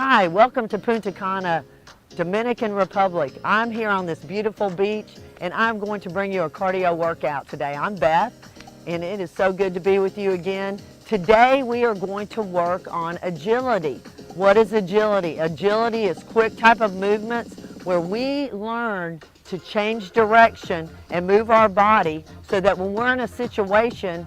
Hi, welcome to Punta Cana, Dominican Republic. I'm here on this beautiful beach and I'm going to bring you a cardio workout today. I'm Beth and it is so good to be with you again. Today we are going to work on agility. What is agility? Agility is quick type of movements where we learn to change direction and move our body so that when we're in a situation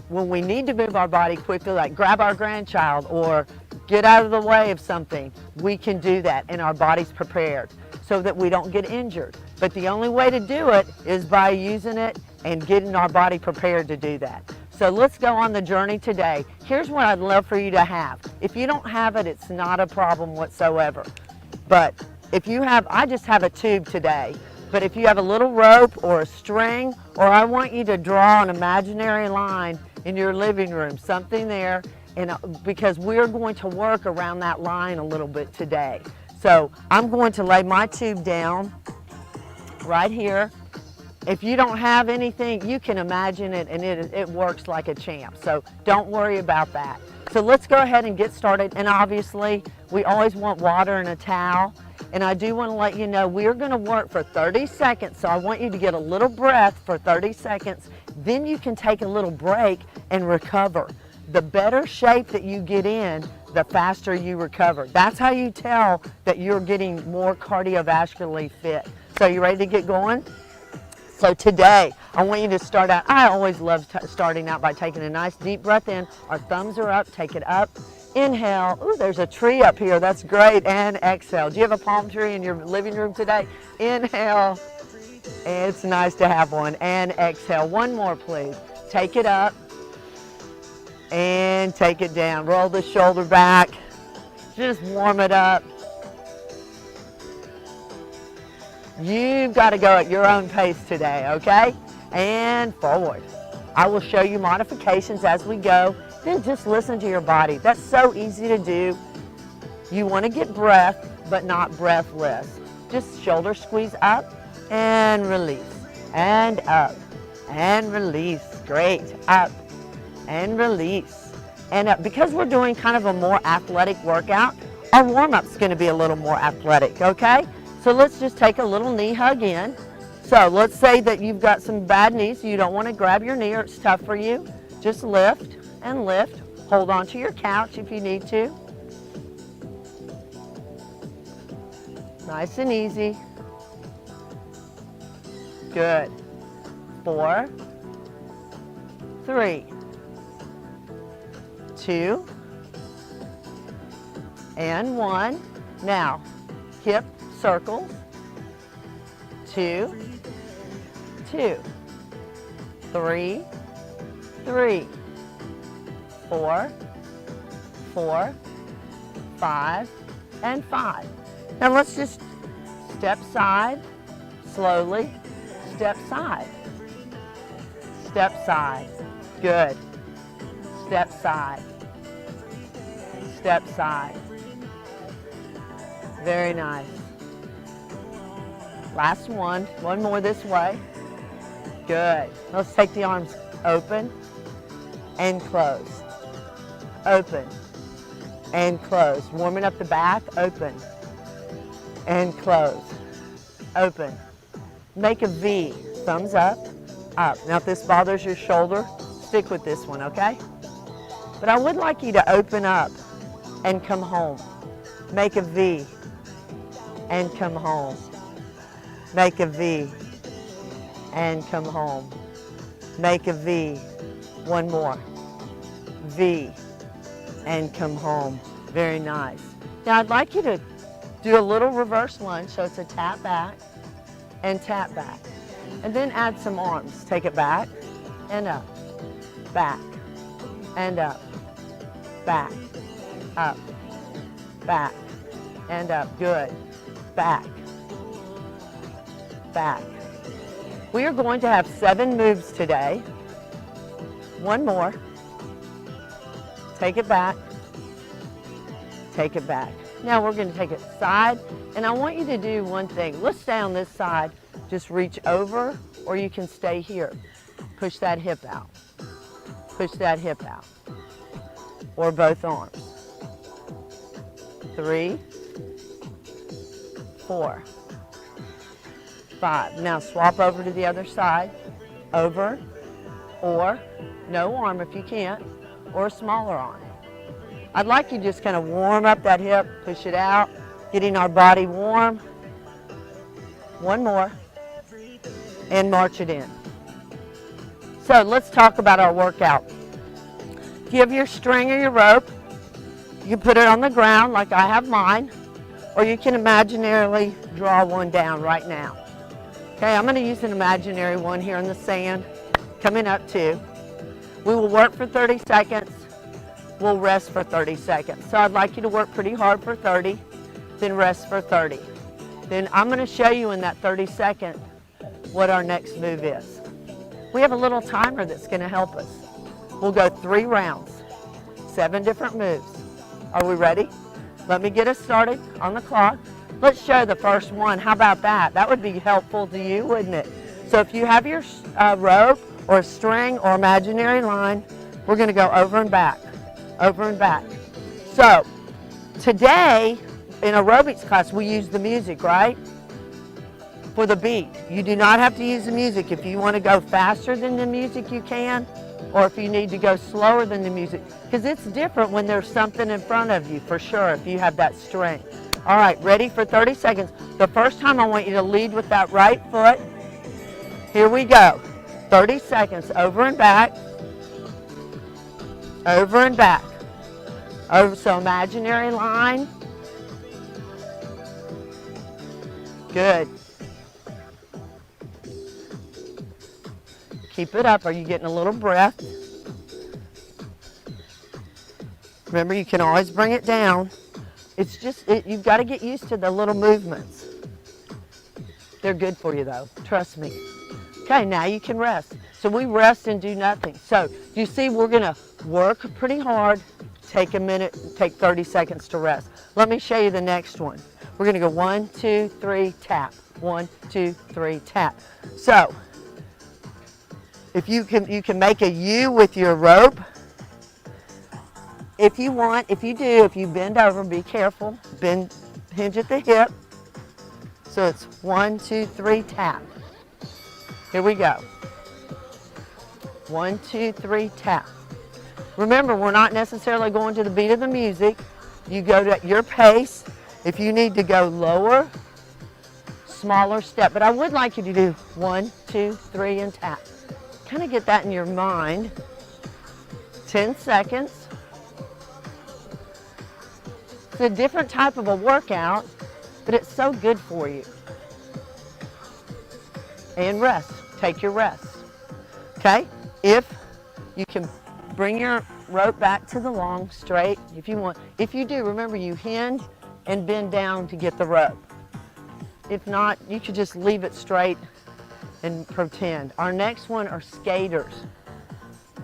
when we need to move our body quickly, like grab our grandchild or get out of the way of something, we can do that and our body's prepared so that we don't get injured. But the only way to do it is by using it and getting our body prepared to do that. So let's go on the journey today. Here's what I'd love for you to have. If you don't have it, it's not a problem whatsoever. But if you have, I just have a tube today. But if you have a little rope or a string, or I want you to draw an imaginary line in your living room, something there, and because we're going to work around that line a little bit today. So I'm going to lay my tube down right here. If you don't have anything, you can imagine it and it works like a champ. So don't worry about that. So let's go ahead and get started. And obviously we always want water and a towel. And I do want to let you know we're going to work for 30 seconds. So I want you to get a little breath for 30 seconds. Then you can take a little break and recover. The better shape that you get in, the faster you recover. That's how you tell that you're getting more cardiovascularly fit. So you ready to get going? So today, I want you to start out, I always love starting out by taking a nice deep breath in. Our thumbs are up, take it up. Inhale, ooh, there's a tree up here, that's great, and exhale. Do you have a palm tree in your living room today? Inhale, it's nice to have one, and exhale. One more, please. Take it up, and take it down. Roll the shoulder back, just warm it up. You've got to go at your own pace today, okay? And forward. I will show you modifications as we go. Then just listen to your body. That's so easy to do. You want to get breath, but not breathless. Just shoulder squeeze up and release. And up and release. Great. Up and release. And up. Because we're doing kind of a more athletic workout, our warm-up's going to be a little more athletic, okay? So let's just take a little knee hug in. So let's say that you've got some bad knees. You don't want to grab your knee or it's tough for you. Just lift and lift. Hold on to your couch if you need to. Nice and easy. Good. 4, 3, 2, and 1. Now, hip circles. 2, 2, 3, 3, 4, 4, 5, and 5. Now let's just step side, slowly, step side, step side. Good. Step side, step side. Very nice. Last one more this way. Good. Let's take the arms open and close. Open and close. Warming up the back, open and close. Open. Make a V, thumbs up, up. Now if this bothers your shoulder, stick with this one, okay? But I would like you to open up and come home. Make a V and come home. Make a V and come home. Make a V. One more. V and come home. Very nice. Now I'd like you to do a little reverse lunge, so it's a tap back and tap back. And then add some arms. Take it back and up, back and up, back, up, back and up. Good. Back. Back. We are going to have 7 moves today. One more. Take it back. Take it back. Now we're going to take it side, and I want you to do one thing. Let's stay on this side. Just reach over, or you can stay here. Push that hip out. Push that hip out. Or both arms. 3, 4, 5. Now swap over to the other side. Over, or no arm if you can't, or a smaller arm. I'd like you to just kind of warm up that hip, push it out, getting our body warm. One more, and march it in. So let's talk about our workout. If you have your string or your rope, you can put it on the ground like I have mine, or you can imaginarily draw one down right now. Okay, I'm going to use an imaginary one here in the sand, coming up too. We will work for 30 seconds. We'll rest for 30 seconds. So I'd like you to work pretty hard for 30, then rest for 30. Then I'm going to show you in that 30 seconds what our next move is. We have a little timer that's going to help us. We'll go 3 rounds, 7 different moves. Are we ready? Let me get us started on the clock. Let's show the first one. How about that? That would be helpful to you, wouldn't it? So if you have your rope or a string or imaginary line, we're going to go over and back, over and back. So today in aerobics class, we use the music, right? For the beat. You do not have to use the music. If you want to go faster than the music, you can, or if you need to go slower than the music, because it's different when there's something in front of you, for sure, if you have that string. All right, ready for 30 seconds. The first time I want you to lead with that right foot. Here we go. 30 seconds, over and back, over and back. Over, so imaginary line. Good. Keep it up. Are you getting a little breath? Remember, you can always bring it down. It's just, you've got to get used to the little movements. They're good for you though, trust me. Okay, now you can rest. So we rest and do nothing. So you see, we're gonna work pretty hard, take a minute, take 30 seconds to rest. Let me show you the next one. We're gonna go 1, 2, 3, tap. 1, 2, 3, tap. So if you can make a U with your rope. If you want, if you bend over, be careful, hinge at the hip. So it's 1, 2, 3, tap. Here we go. 1, 2, 3, tap. Remember, we're not necessarily going to the beat of the music. You go at your pace. If you need to go lower, smaller step. But I would like you to do 1, 2, 3, and tap. Kind of get that in your mind. 10 seconds. It's a different type of a workout, but it's so good for you. And rest. Take your rest. Okay? If you can bring your rope back to the long, straight, if you want. If you do, remember you hinge and bend down to get the rope. If not, you could just leave it straight and pretend. Our next one are skaters.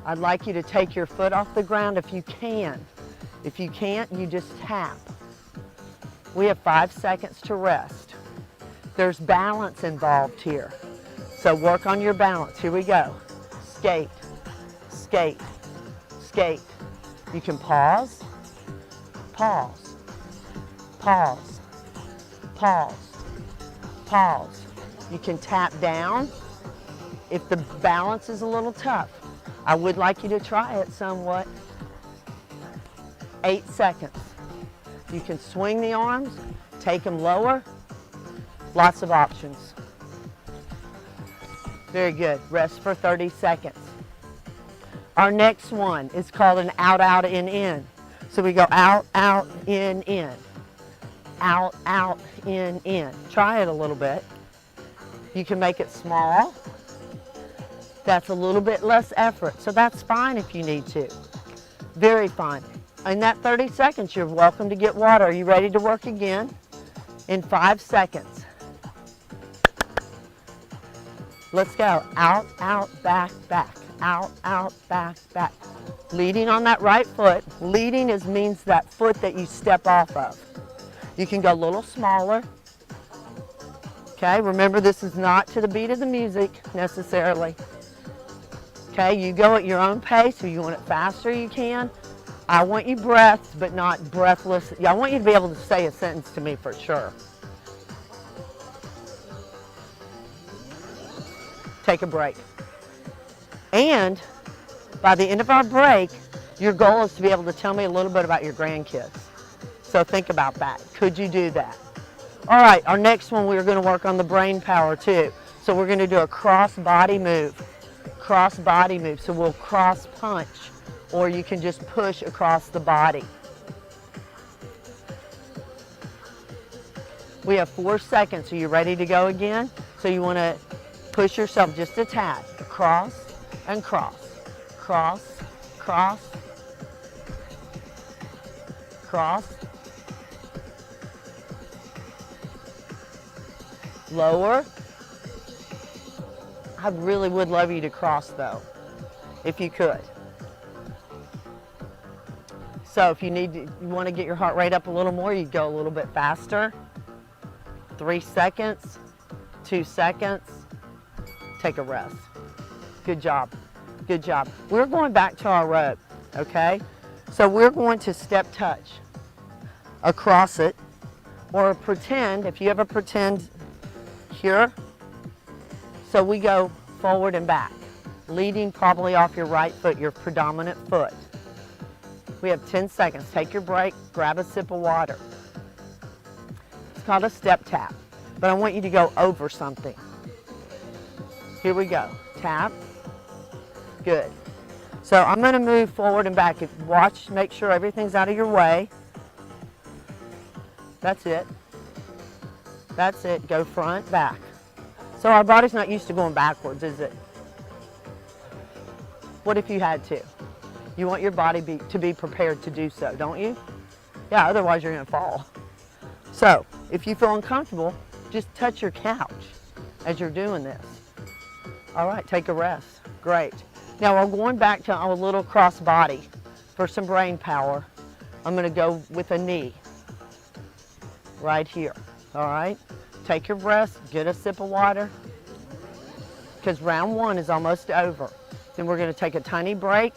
I'd like you to take your foot off the ground if you can. If you can't, you just tap. We have 5 seconds to rest. There's balance involved here. So work on your balance. Here we go. Skate, skate, skate. You can pause, pause, pause, pause, pause. You can tap down if the balance is a little tough. I would like you to try it somewhat. 8 seconds. You can swing the arms, take them lower. Lots of options. Very good. Rest for 30 seconds. Our next one is called an out, out, in, in. So we go out, out, in, in. Out, out, in, in. Try it a little bit. You can make it small. That's a little bit less effort, so that's fine if you need to. Very fine. In that 30 seconds, you're welcome to get water. Are you ready to work again? In 5 seconds. Let's go. Out, out, back, back. Out, out, back, back. Leading on that right foot. Leading means that foot that you step off of. You can go a little smaller. Okay, remember this is not to the beat of the music necessarily. Okay, you go at your own pace. If you want it faster, you can. I want you breaths, but not breathless. Yeah, I want you to be able to say a sentence to me for sure. Take a break. And by the end of our break, your goal is to be able to tell me a little bit about your grandkids. So think about that. Could you do that? All right, our next one, we're going to work on the brain power too. So we're going to do a cross body move. Cross body move. So we'll cross punch, or you can just push across the body. We have 4 seconds. Are you ready to go again? So you want to push yourself just a tad. Cross and cross. Cross, cross, cross. Lower. I really would love you to cross though, if you could. So if you want to get your heart rate up a little more, you go a little bit faster. 3 seconds, 2 seconds, take a rest. Good job, good job. We're going back to our rope, okay? So we're going to step touch across it, or pretend, if you ever pretend here. So we go forward and back, leading probably off your right foot, your predominant foot. We have 10 seconds. Take your break, grab a sip of water. It's called a step tap, but I want you to go over something. Here we go. Tap. Good. So I'm going to move forward and back. Watch, make sure everything's out of your way. That's it. That's it. Go front, back. So our body's not used to going backwards, is it? What if you had to? You want your body to be prepared to do so, don't you? Yeah, otherwise you're going to fall. So if you feel uncomfortable, just touch your couch as you're doing this. All right, take a rest. Great. Now we're going back to our little cross body. For some brain power, I'm going to go with a knee right here. All right? Take your breath, get a sip of water, because round one is almost over. Then we're going to take a tiny break.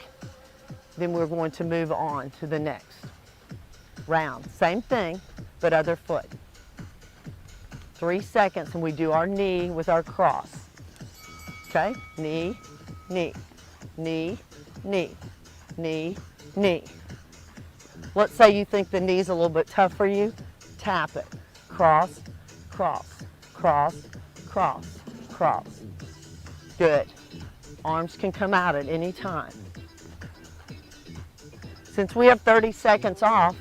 Then we're going to move on to the next round. Same thing, but other foot. 3 seconds, and we do our knee with our cross. Okay? Knee, knee, knee, knee, knee, knee. Let's say you think the knee's a little bit tough for you. Tap it. Cross, cross, cross, cross, cross. Good. Arms can come out at any time. Since we have 30 seconds off,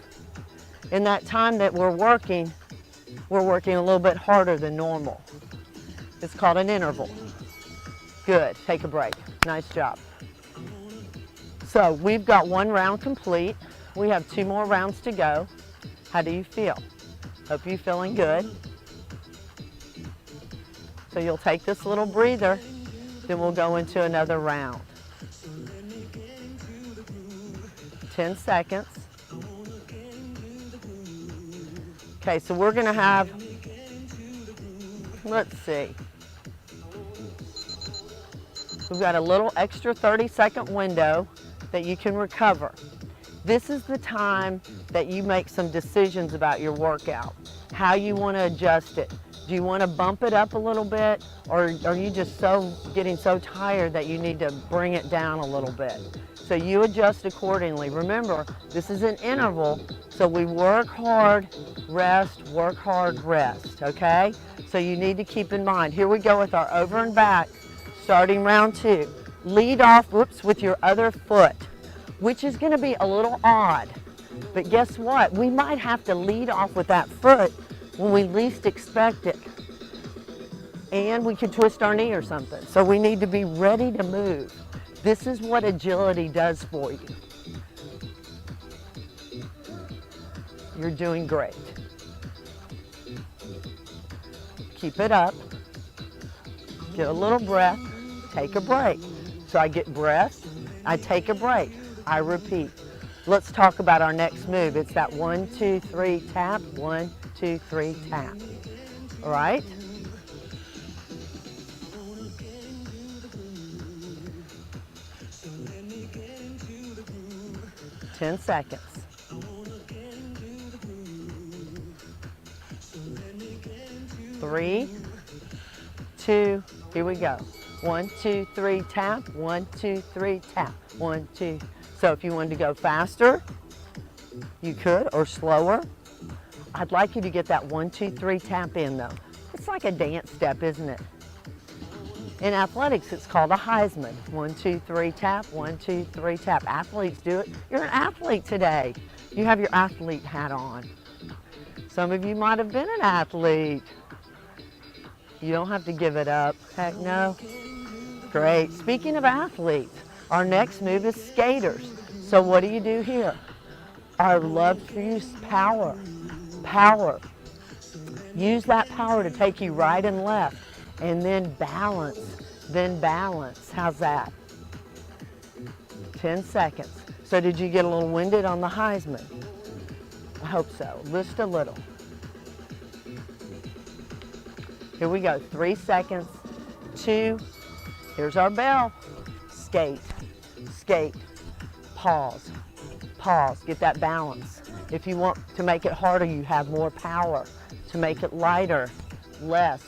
in that time that we're working a little bit harder than normal. It's called an interval. Good. Take a break. Nice job. So we've got 1 round complete. We have 2 more rounds to go. How do you feel? Hope you're feeling good. So you'll take this little breather, then we'll go into another round. 10 seconds. Okay, so we're going to have, let's see. We've got a little extra 30-second window that you can recover. This is the time that you make some decisions about your workout, how you want to adjust it. Do you want to bump it up a little bit, or are you just getting so tired that you need to bring it down a little bit? So you adjust accordingly. Remember, this is an interval, so we work hard, rest, work hard, rest, okay? So you need to keep in mind. Here we go with our over and back, starting round 2. Lead off, with your other foot, which is going to be a little odd. But guess what? We might have to lead off with that foot when we least expect it. And we could twist our knee or something. So we need to be ready to move. This is what agility does for you. You're doing great. Keep it up. Get a little breath. Take a break. So I get breath. I take a break. I repeat. Let's talk about our next move. It's that 1, 2, 3 tap. 1, 2, 3 tap. All right? 10 seconds. 3, 2, here we go. 1, 2, 3, tap. 1, 2, 3, tap. 1, 2. So if you wanted to go faster, you could, or slower. I'd like you to get that 1, 2, 3 tap in though. It's like a dance step, isn't it? In athletics, it's called a Heisman. 1, 2, 3 tap. 1, 2, 3 tap. Athletes do it. You're an athlete today. You have your athlete hat on. Some of you might have been an athlete. You don't have to give it up. Heck no. Great. Speaking of athletes, our next move is skaters. So what do you do here? I love to use power. Power. Use that power to take you right and left. And then balance. Then balance. How's that? 10 seconds. So did you get a little winded on the Heisman? I hope so. Just a little. Here we go. 3 seconds. 2. Here's our bell. Skate. Skate. Pause. Pause. Get that balance. If you want to make it harder, you have more power. To make it lighter, less,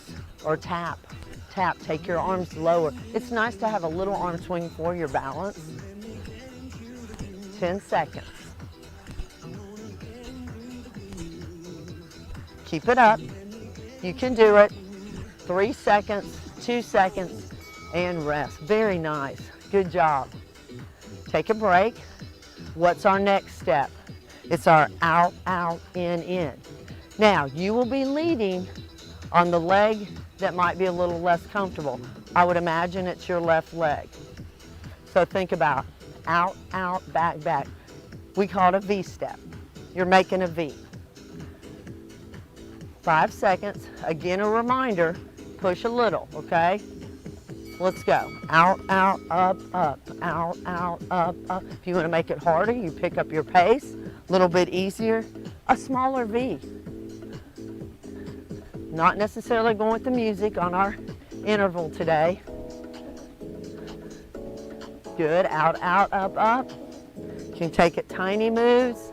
or tap. Tap. Take your arms lower. It's nice to have a little arm swing for your balance. 10 seconds. Keep it up. You can do it. 3 seconds, 2 seconds, and rest. Very nice. Good job. Take a break. What's our next step? It's our out, out, in. Now, you will be leading on the leg that might be a little less comfortable. I would imagine it's your left leg. So think about out, out, back, back. We call it a V step. You're making a V. 5 seconds. Again, a reminder, push a little, okay? Let's go. Out, out, up, up, out, out, up, up. If you want to make it harder, you pick up your pace, a little bit easier, a smaller V. Not necessarily going with the music on our interval today. Good. Out, out, up, up. You can take it tiny moves.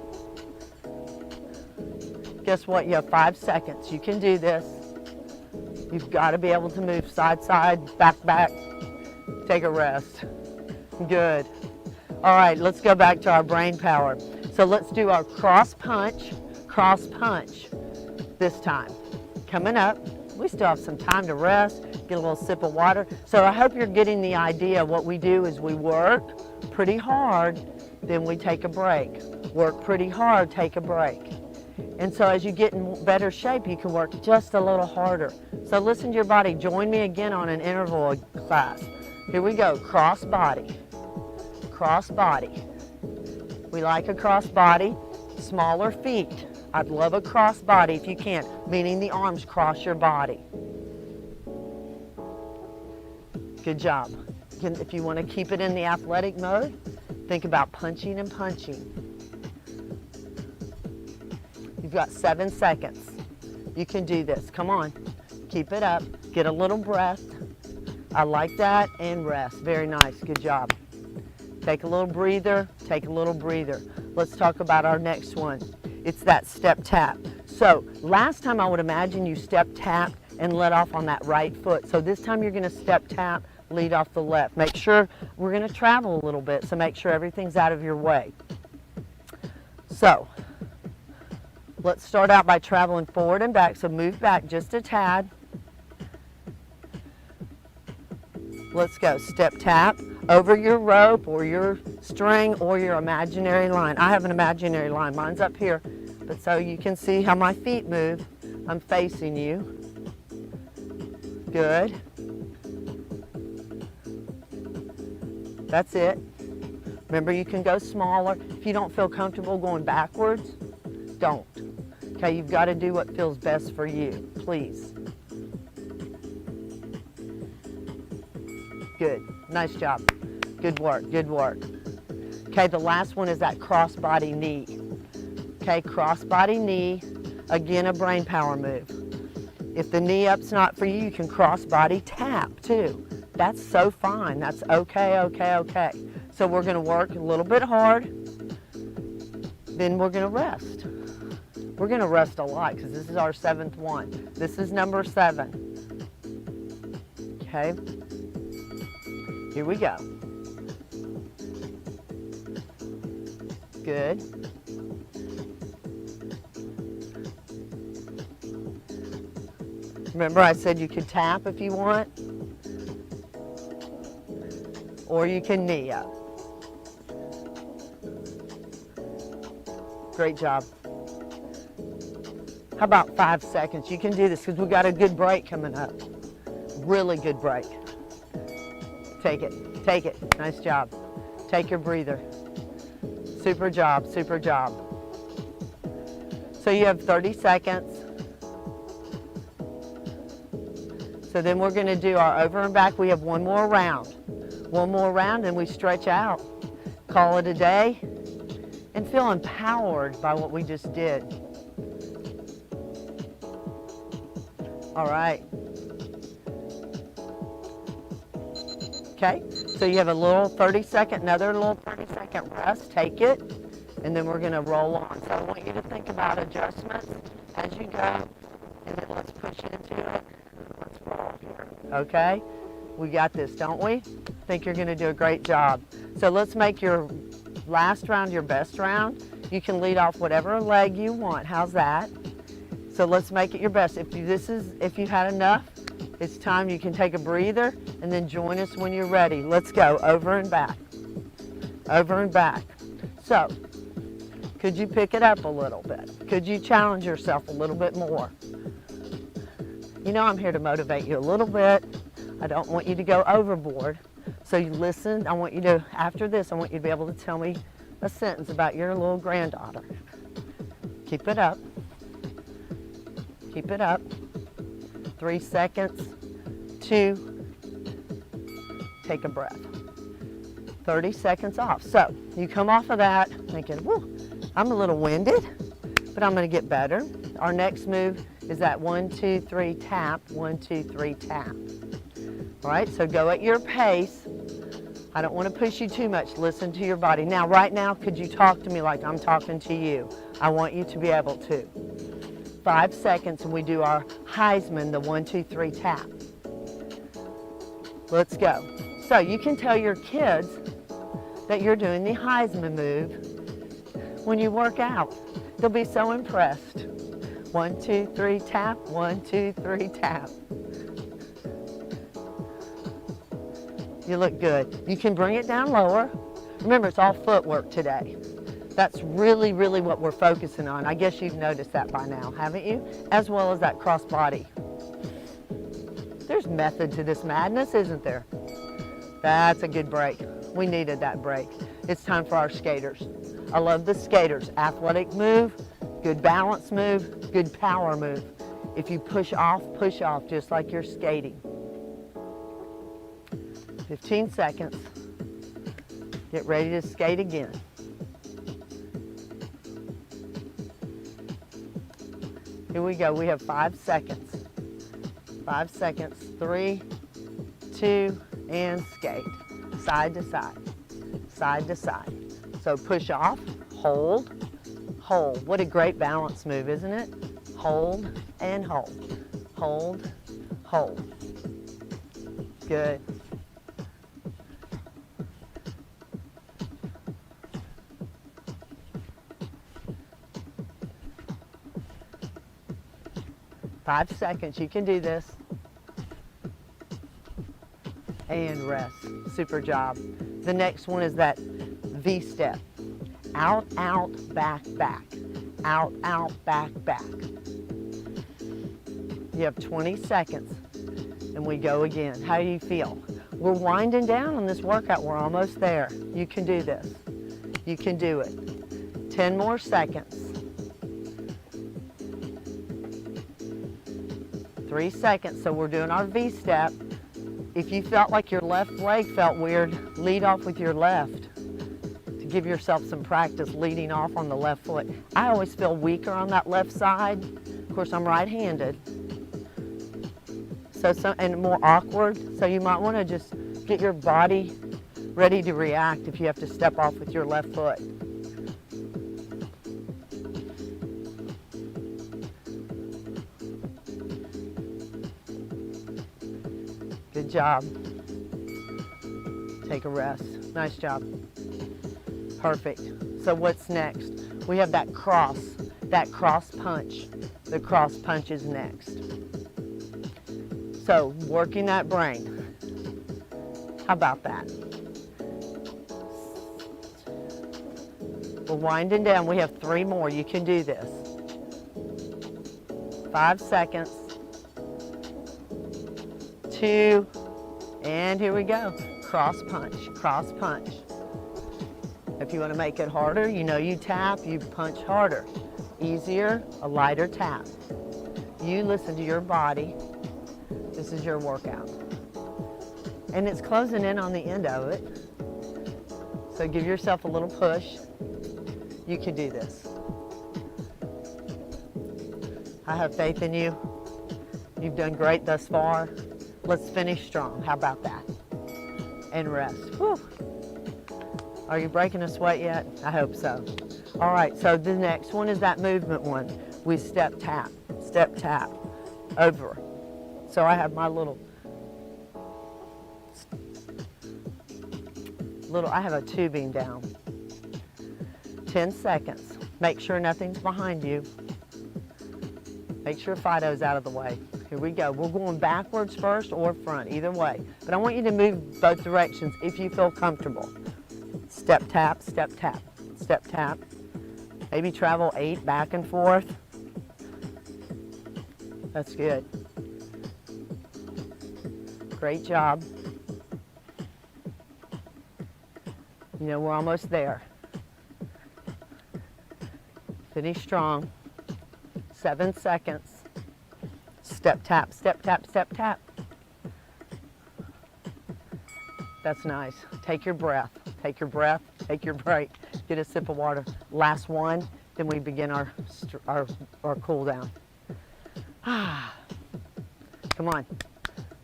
Guess what? You have 5 seconds. You can do this. You've got to be able to move side, side, back, back. Take a rest. Good. All right, let's go back to our brain power. So let's do our cross punch this time. Coming up, we still have some time to rest, get a little sip of water. So I hope you're getting the idea. What we do is we work pretty hard, then we take a break. Work pretty hard, take a break. And so as you get in better shape, you can work just a little harder. So listen to your body. Join me again on an interval class. Here we go. Cross body. Cross body. We like a cross body. Smaller feet. I'd love a cross body if you can, meaning the arms cross your body. Good job. If you want to keep it in the athletic mode, think about punching and punching. You've got 7 seconds. You can do this. Come on. Keep it up. Get a little breath. I like that. And rest. Very nice. Good job. Take a little breather. Take a little breather. Let's talk about our next one. It's that step tap. So last time I would imagine you step tap and let off on that right foot. So this time you're going to step tap, lead off the left. Make sure we're going to travel a little bit. So make sure everything's out of your way. So let's start out by traveling forward and back, so move back just a tad. Let's go. Step tap over your rope or your string or your imaginary line. I have an imaginary line. Mine's up here, but so you can see how my feet move. I'm facing you. Good. That's it. Remember, you can go smaller. If you don't feel comfortable going backwards, don't. Okay, you've got to do what feels best for you, please. Good, nice job. Good work, good work. Okay, the last one is that cross-body knee. Okay, cross-body knee, again, a brain power move. If the knee up's not for you, you can cross-body tap too. That's so fine, that's okay, okay, okay. So we're gonna work a little bit hard, Then we're gonna rest. We're gonna rest a lot because this is our 7th one. This is number 7. Okay, here we go. Good. Remember I said you could tap if you want, or you can knee up. Great job. How about 5 seconds? You can do this because we've got a good break coming up. Really good break. Take it, take it. Nice job. Take your breather. Super job, super job. So you have 30 seconds. So then we're gonna do our over and back. We have one more round. One more round and we stretch out. Call it a day and feel empowered by what we just did. All right. Okay, so you have a little 30-second, another little 30-second rest. Take it, and then we're gonna roll on. So I want you to think about adjustments as you go, and then let's push into it. Let's roll here, okay? We got this, don't we? Think you're gonna do a great job. So let's make your last round your best round. You can lead off whatever leg you want. How's that? So let's make it your best. If you've had enough, it's time you can take a breather and then join us when you're ready. Let's go over and back, over and back. So, could you pick it up a little bit? Could you challenge yourself a little bit more? You know, I'm here to motivate you a little bit. I don't want you to go overboard. So you listen, I want you to, after this, I want you to be able to tell me a sentence about your little granddaughter. Keep it up. Keep it up. 3 seconds. 2. Take a breath. 30 seconds off. So you come off of that thinking, whoo, I'm a little winded, but I'm going to get better. Our next move is that 1, 2, 3 tap, 1, 2, 3 tap. All right, so go at your pace. I don't want to push you too much. Listen to your body. Now, right now, could you talk to me like I'm talking to you? I want you to be able to. 5 seconds and we do our Heisman, the 1, 2, 3 tap. Let's go. So you can tell your kids that you're doing the Heisman move when you work out. They'll be so impressed. 1, 2, 3 tap, 1, 2, 3 tap. You look good. You can bring it down lower. Remember, it's all footwork today. That's really, really what we're focusing on. I guess you've noticed that by now, haven't you? As well as that cross body. There's method to this madness, isn't there? That's a good break. We needed that break. It's time for our skaters. I love the skaters. Athletic move, good balance move, good power move. If you push off, just like you're skating. 15 seconds. Get ready to skate again. Here we go. We have 5 seconds. 5 seconds. 3, 2, and skate. Side to side. Side to side. So push off, hold, hold. What a great balance move, isn't it? Hold and hold. Hold, hold. Good. Five seconds, you can do this. And rest, super job. The next one is that V step. Out, out, back, back. Out, out, back, back. You have 20 seconds and we go again. How do you feel? We're winding down on this workout. We're almost there. You can do this. You can do it. 10 more seconds. 3 seconds, so we're doing our V step. If you felt like your left leg felt weird, lead off with your left to give yourself some practice leading off on the left foot. I always feel weaker on that left side. Of course, I'm right-handed. And more awkward, so you might want to just get your body ready to react if you have to step off with your left foot. Good job. Take a rest. Nice job. Perfect. So what's next? We have that cross punch. The cross punch is next. So working that brain. How about that? We're winding down. We have 3 more. You can do this. 5 seconds. 2, and here we go. Cross punch, cross punch. If you want to make it harder, you know you tap, you punch harder. Easier, a lighter tap. You listen to your body. This is your workout. And it's closing in on the end of it. So give yourself a little push. You can do this. I have faith in you. You've done great thus far. Let's finish strong. How about that? And rest. Whew. Are you breaking a sweat yet? I hope so. All right, so the next one is that movement one. We step tap, over. So I have my I have a tubing down. 10 seconds. Make sure nothing's behind you. Make sure Fido's out of the way. Here we go. We're going backwards first or front, either way. But I want you to move both directions if you feel comfortable. Step tap, step tap, step tap. Maybe travel 8 back and forth. That's good. Great job. You know, we're almost there. Finish strong. 7 seconds. Step tap, step tap, step tap. That's nice. Take your breath. Take your breath. Take your break. Get a sip of water. Last one, then we begin our cool down. Come on.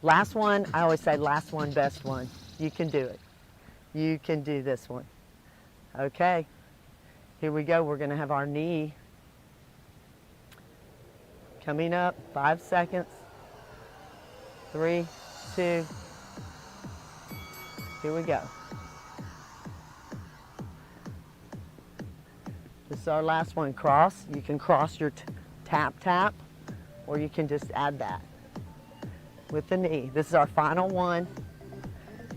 Last one. I always say last one, best one. You can do it. You can do this one. Okay. Here we go. We're going to have our knee coming up. 5 seconds. 3, 2. Here we go. This is our last one. Cross. You can cross your tap, tap, or you can just add that with the knee. This is our final one.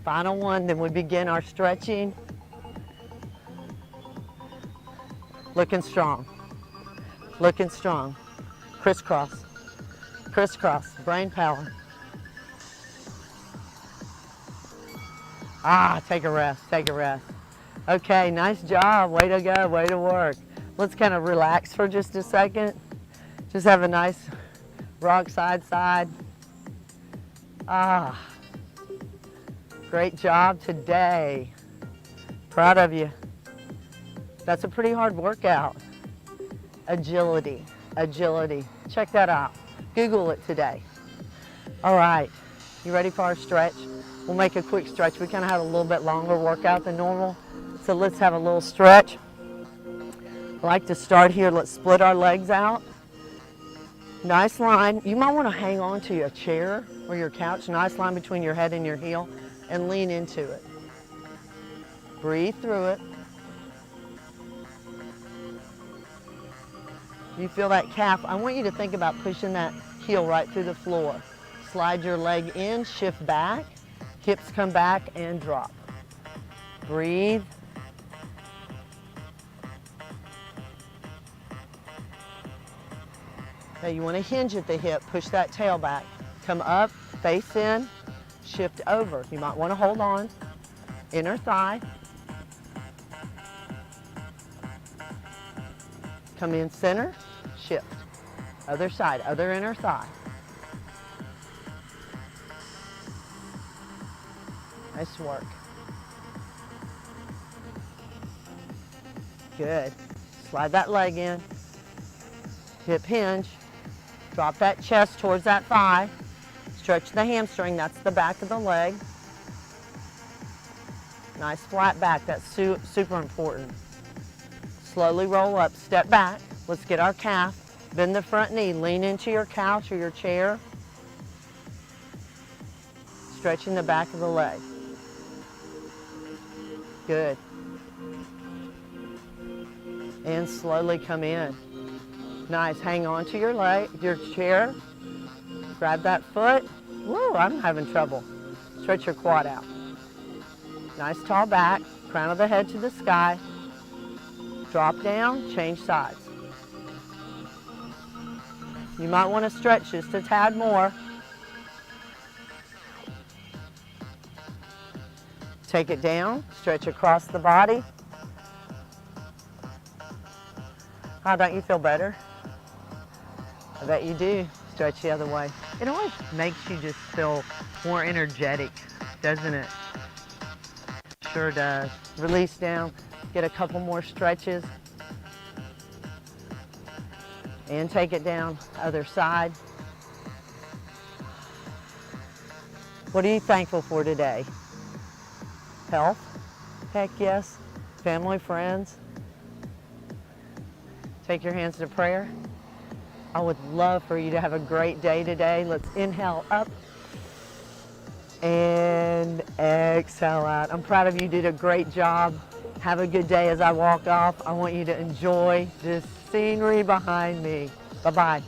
Final one, then we begin our stretching. Looking strong. Looking strong. Crisscross. Crisscross. Brain power. Take a rest. Take a rest. Okay, nice job. Way to go. Way to work. Let's kind of relax for just a second. Just have a nice rock side side. Great job today. Proud of you. That's a pretty hard workout. Agility, agility. Check that out. Google it today. All right, you ready for our stretch? We'll make a quick stretch. We kind of have a little bit longer workout than normal. So let's have a little stretch. I like to start here. Let's split our legs out. Nice line. You might want to hang on to a chair or your couch. Nice line between your head and your heel and lean into it. Breathe through it. You feel that calf. I want you to think about pushing that heel right through the floor. Slide your leg in, shift back, hips come back and drop. Breathe. Now you want to hinge at the hip, push that tail back. Come up, face in, shift over. You might want to hold on. Inner thigh. Come in center, shift. Other side, other inner thigh. Nice work. Good. Slide that leg in. Hip hinge. Drop that chest towards that thigh. Stretch the hamstring, that's the back of the leg. Nice flat back, that's super important. Slowly roll up, step back. Let's get our calf. Bend the front knee, lean into your couch or your chair. Stretching the back of the leg. Good. And slowly come in. Nice. Hang on to your leg, your chair. Grab that foot. Whoa, I'm having trouble. Stretch your quad out. Nice tall back. Crown of the head to the sky. Drop down, change sides. You might want to stretch just a tad more. Take it down, stretch across the body. Oh, don't you feel better? I bet you do. Stretch the other way. It always makes you just feel more energetic, doesn't it? Sure does. Release down, get a couple more stretches. And take it down, other side. What are you thankful for today? Health? Heck yes. Family, friends? Take your hands to prayer. I would love for you to have a great day today. Let's inhale up and exhale out. I'm proud of you. You did a great job. Have a good day as I walk off. I want you to enjoy this scenery behind me. Bye-bye.